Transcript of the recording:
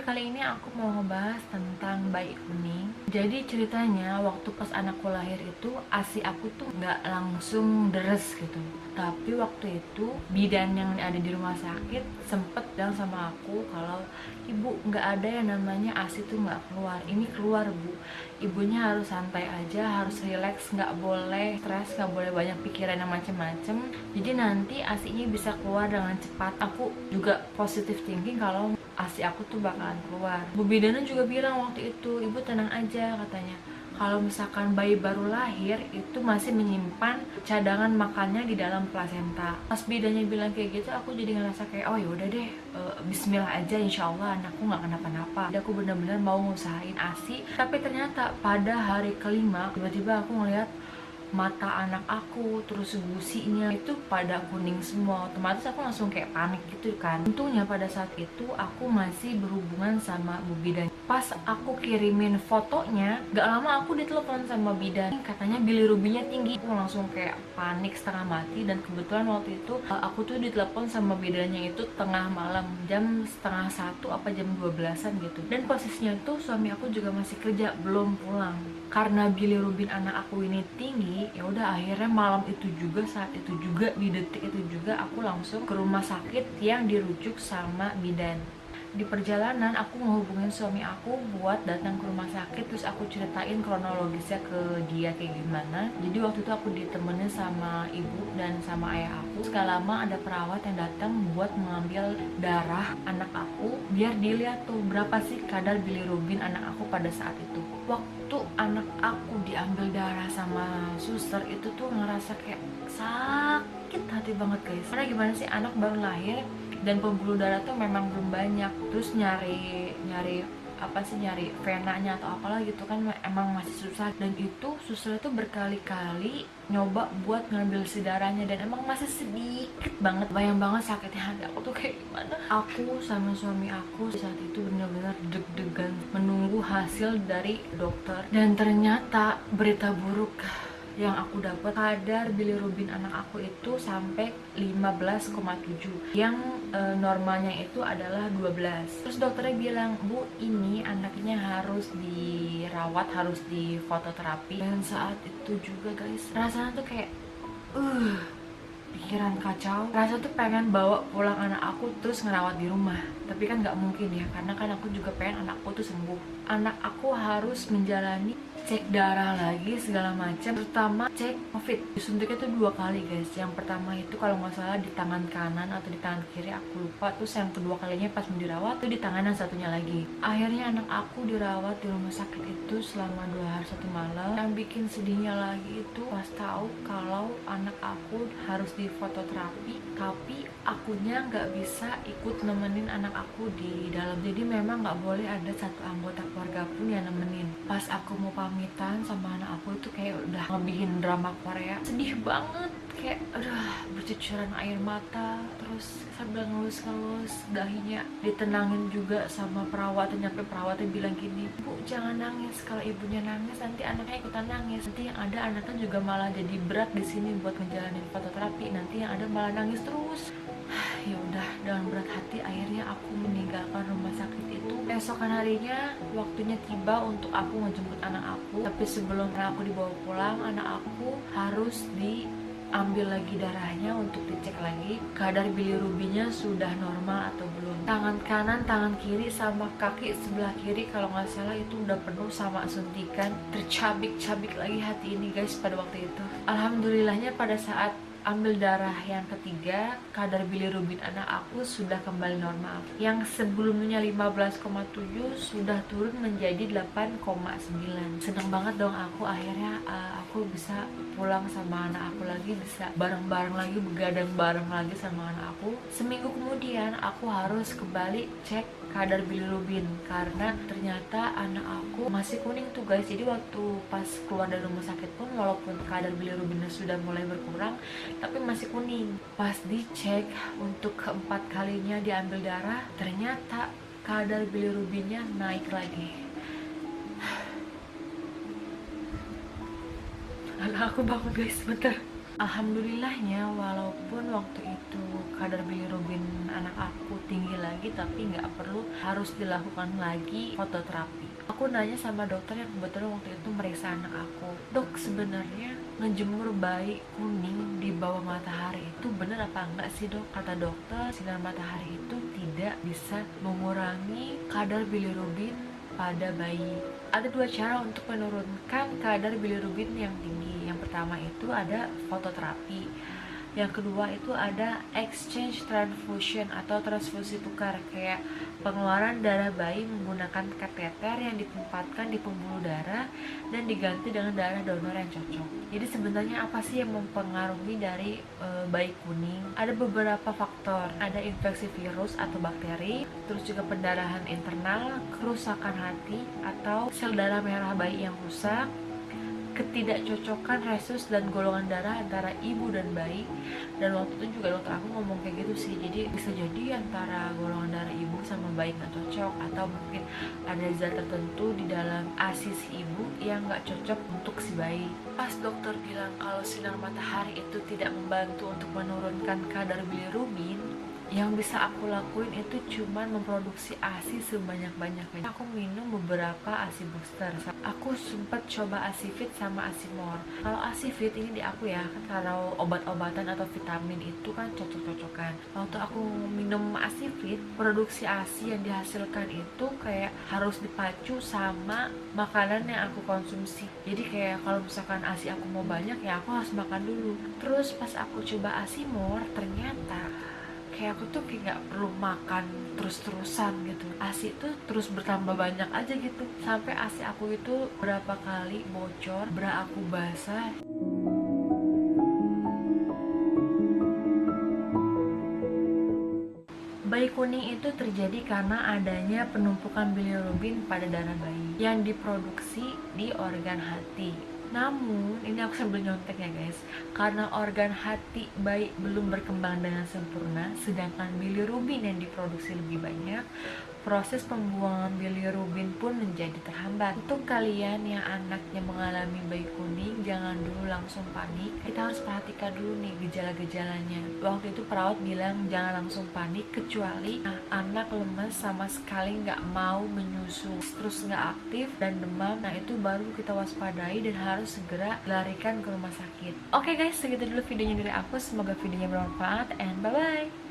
kali ini aku mau ngebahas tentang bayi kuning. Jadi ceritanya waktu pas anakku lahir itu ASI aku tuh nggak langsung deres gitu. Tapi waktu itu bidan yang ada di rumah sakit sempet bilang sama aku kalau ibu nggak ada yang namanya ASI tuh nggak keluar. Ini keluar bu. Ibunya harus santai aja, harus relax, nggak boleh stres, nggak boleh banyak pikiran yang macem-macem. Jadi nanti ASI-nya bisa keluar dengan cepat. Aku juga positive thinking kalau ASI aku tuh bakalan keluar. Bu bidannya juga bilang waktu itu, ibu tenang aja katanya. Kalau misalkan bayi baru lahir itu masih menyimpan cadangan makannya di dalam plasenta. Pas bidannya bilang kayak gitu, aku jadi ngerasa kayak oh yaudah deh, Bismillah aja, insya Allah anakku nggak kenapa-napa. Jadi aku bener-bener mau ngusahain ASI. Tapi ternyata pada hari kelima tiba-tiba aku ngeliat mata anak aku, terus gusinya itu pada kuning semua. Otomatis aku langsung kayak panik gitu kan. Untungnya pada saat itu aku masih berhubungan sama Bu Bidan. Pas aku kirimin fotonya, gak lama aku ditelepon sama bidan. Katanya bilirubinnya tinggi. Aku langsung kayak panik setengah mati. Dan kebetulan waktu itu aku tuh ditelepon sama bidannya itu tengah malam, jam setengah 1 apa jam 12-an gitu. Dan posisinya tuh suami aku juga masih kerja, belum pulang. Karena bilirubin anak aku ini tinggi, ya udah akhirnya malam itu juga, saat itu juga, di detik itu juga aku langsung ke rumah sakit yang dirujuk sama bidan. Di perjalanan aku ngehubungin suami aku buat datang ke rumah sakit, terus aku ceritain kronologisnya ke dia kayak gimana. Jadi waktu itu aku ditemenin sama ibu dan sama ayah aku. Gak lama ada perawat yang datang buat mengambil darah anak aku biar dilihat tuh berapa sih kadar bilirubin anak aku pada saat itu. Waktu anak aku diambil darah sama suster itu tuh ngerasa kayak sakit hati banget guys. Karena gimana sih, anak baru lahir dan pembuluh darah tuh memang belum banyak. Terus nyari venanya atau apalah gitu kan emang masih susah. Dan itu suster itu berkali-kali nyoba buat ngambil si darahnya dan emang masih sedikit banget. Bayang banget sakitnya hati aku tuh kayak gimana. Aku sama suami aku saat itu benar-benar deg-degan menunggu hasil dari dokter. Dan ternyata berita buruk yang aku dapat, kadar bilirubin anak aku itu sampai 15,7, yang normalnya itu adalah 12. Terus dokternya bilang, bu ini anaknya harus dirawat, harus di fototerapi. Dan saat itu juga guys, rasanya tuh kayak pikiran kacau. Rasa tuh pengen bawa pulang anak aku terus ngerawat di rumah, tapi kan nggak mungkin ya, karena kan aku juga pengen anakku tuh sembuh. Anak aku harus menjalani cek darah lagi segala macam, terutama cek covid. Disuntiknya tuh 2 kali guys. Yang pertama itu kalau nggak salah di tangan kanan atau di tangan kiri, aku lupa. Terus yang kedua kalinya pas mau dirawat tuh di tangan yang satunya lagi. Akhirnya anak aku dirawat di rumah sakit itu selama 2 hari 1 malam. Yang bikin sedihnya lagi itu pas tahu kalau anak aku harus di fototerapi, tapi akunya nggak bisa ikut nemenin anak aku di dalam. Jadi memang nggak boleh ada satu anggota keluarga pun yang nemenin. Pas aku mau pamitan sama anak aku itu kayak udah ngebikin drama Korea, sedih banget, kayak aduh bercucuran air mata. Terus sambil ngelus-ngelus dahinya, ditenangin juga sama perawatnya. Sampai perawatnya bilang gini, bu jangan nangis, kalau ibunya nangis nanti anaknya ikutan nangis, nanti yang ada anaknya juga malah jadi berat di sini buat ngejalanin fototerapi, nanti yang ada malah nangis terus. Ya udah, dengan berat hati akhirnya aku meninggalkan rumah sakit itu. Esokan harinya waktunya tiba untuk aku ngejemput anak aku. Tapi sebelum anak aku dibawa pulang, anak aku harus diambil lagi darahnya untuk dicek lagi kadar bilirubinnya sudah normal atau belum. Tangan kanan, tangan kiri, sama kaki sebelah kiri kalau nggak salah itu udah penuh sama suntikan. Tercabik-cabik lagi hati ini guys pada waktu itu. Alhamdulillahnya pada saat ambil darah yang ketiga, kadar bilirubin anak aku sudah kembali normal. Yang sebelumnya 15,7 sudah turun menjadi 8,9. Seneng banget dong aku, akhirnya aku bisa pulang sama anak aku lagi, bisa bareng-bareng lagi, begadang bareng lagi sama anak aku. Seminggu kemudian aku harus kembali cek kadar bilirubin karena ternyata anak aku masih kuning tuh guys. Jadi waktu pas keluar dari rumah sakit pun walaupun kadar bilirubinnya sudah mulai berkurang, tapi masih kuning. Pas dicek untuk keempat kalinya diambil darah, ternyata kadar bilirubinnya naik lagi. Anak aku bangun guys, bentar. Alhamdulillahnya, walaupun waktu itu kadar bilirubin anak aku tinggi lagi, tapi nggak perlu harus dilakukan lagi fototerapi. Aku nanya sama dokter yang kebetulan waktu itu meriksa anak aku, dok, sebenarnya ngejemur bayi kuning di bawah matahari itu bener apa enggak sih dok? Kata dokter, sinar matahari itu tidak bisa mengurangi kadar bilirubin pada bayi. Ada dua cara untuk menurunkan kadar bilirubin yang tinggi. Yang pertama itu ada fototerapi. Yang kedua itu ada exchange transfusion atau transfusi tukar, kayak pengeluaran darah bayi menggunakan kateter yang ditempatkan di pembuluh darah dan diganti dengan darah donor yang cocok. Jadi sebenarnya apa sih yang mempengaruhi dari bayi kuning? Ada beberapa faktor, ada infeksi virus atau bakteri, terus juga pendarahan internal, kerusakan hati atau sel darah merah bayi yang rusak, ketidakcocokan resus dan golongan darah antara ibu dan bayi. Dan waktu itu juga dokter aku ngomong kayak gitu sih, jadi bisa jadi antara golongan darah ibu sama bayi nggak cocok, atau mungkin ada zat tertentu di dalam ASI si ibu yang nggak cocok untuk si bayi. Pas dokter bilang kalau sinar matahari itu tidak membantu untuk menurunkan kadar bilirubin, yang bisa aku lakuin itu cuman memproduksi ASI sebanyak-banyaknya. Aku minum beberapa ASI booster. Aku sempat coba ASI Fit sama ASI More. Kalau ASI Fit ini di aku ya, kan kalau obat-obatan atau vitamin itu kan cocok-cocokan. Waktu aku minum ASI Fit, produksi ASI yang dihasilkan itu kayak harus dipacu sama makanan yang aku konsumsi. Jadi kayak kalau misalkan ASI aku mau banyak ya aku harus makan dulu. Terus pas aku coba ASI More, ternyata kayak aku tuh kayak nggak perlu makan terus-terusan gitu. ASI tuh terus bertambah banyak aja gitu, sampai ASI aku itu berapa kali bocor, bra aku basah. Bayi kuning itu terjadi karena adanya penumpukan bilirubin pada darah bayi yang diproduksi di organ hati. Namun, ini aku sambil nyontek ya guys, karena organ hati bayi belum berkembang dengan sempurna, sedangkan bilirubin yang diproduksi lebih banyak, proses pembuangan bilirubin pun menjadi terhambat. Untuk kalian yang anaknya mengalami bayi kuning, jangan dulu langsung panik. Kita harus perhatikan dulu nih gejala-gejalanya. Waktu itu perawat bilang jangan langsung panik, kecuali anak lemas sama sekali nggak mau menyusu, terus nggak aktif dan demam. Nah itu baru kita waspadai dan harus segera larikan ke rumah sakit. Oke guys, segitu dulu videonya dari aku. Semoga videonya bermanfaat and bye bye.